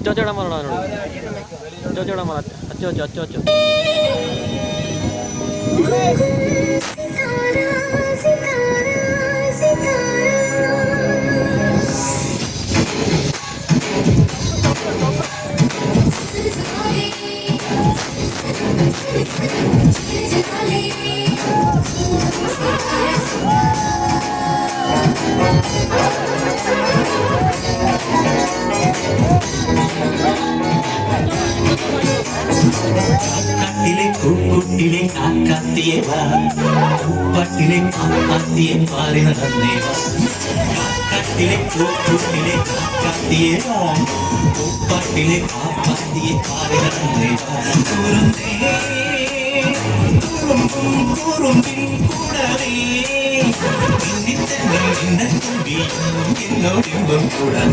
അച്ചോച്ചോടാൻ പറഞ്ഞോ അവനോട്. അച്ചോച്ചോടാൻ പറ. അച്ചോച്ചോ അച്ചോച്ചോ. കട്ടിലെ കൂട്ടിലെ കാക്കാത്തിയേവാ ഉപ്പട്ടിലെ കാക്കാത്തിയെ പാറി നടന്നേവാ കട്ടിലെ കൂട്ടിലെ കാക്കാത്തിയേവാ ഉപ്പട്ടിലെ കാക്കാത്തിയെ പാറി നടന്നേവാ കുറുമ്പിൻ കൂടവേ എന്നോടിമ്പം കൂടാ